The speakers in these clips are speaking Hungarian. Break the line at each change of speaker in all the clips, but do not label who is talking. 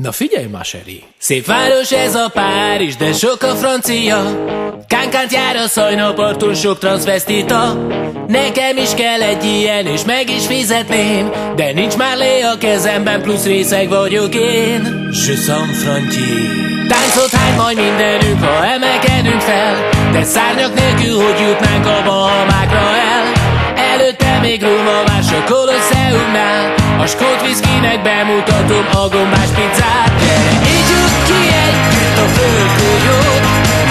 Na figyelj már, Seri! Szép város ez a Párizs, de sok a francia. Kánkát jár a Szajna-parton sok transzvestita. Nekem is kell egy ilyen, és meg is fizetném, de nincs már lé a kezemben, plusz részeg vagyok én. Je suis Franti. Táncot hány majd mindenünk, ha emelkedünk fel, de szárnyak nélkül, hogy jutnánk a Bahamákra el. Előtte még Rómavás a Kolosseumnál, a skót viszkinek bemutatom a gombás pizzát. Gyere, ígyük ki együtt a földgolyót,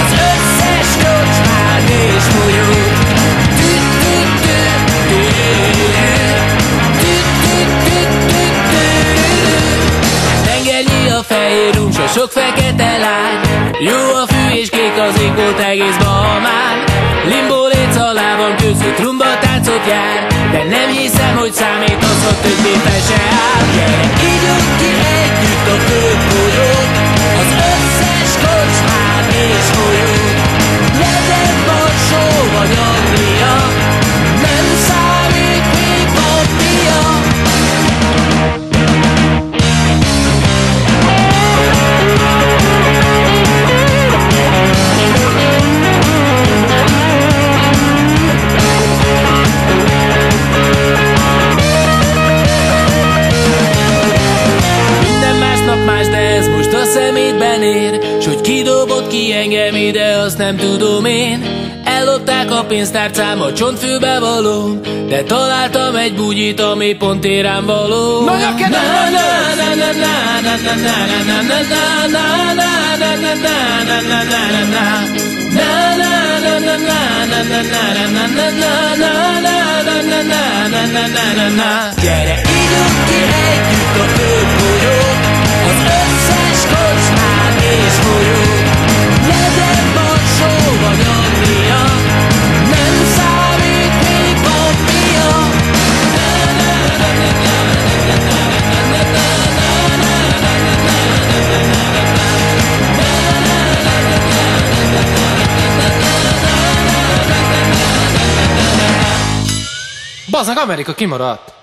az összes kocsmán és folyót. Tengernyi a fehér rum, s a sok fekete lány, jó a fű és kék az ég volt egész Bahamán. Limbo léc a lábam között, rumba táncot jár, de nem hiszem, hogy számít az, hogy többé fel se áll. Gyere, ígyunk ki együtt a földgolyót, az összes kocsmán és folyót. Legyen Varsó vagy Anglia, nem számít még papíja. Más, de ez most a szemétben ér, s hogy kidobott ki engem ide, azt nem tudom én. Ellopták a pénztárcám, a csontfőbe való, de találtam egy bugyit, ami pont érám való. Gyere, ígyunk ki együtt a földgolyót, az összes kocsmán és folyót. Legyen Varsó vagy Anglia, nem számít még papíja.
Bazdmeg, Amerika kimaradt!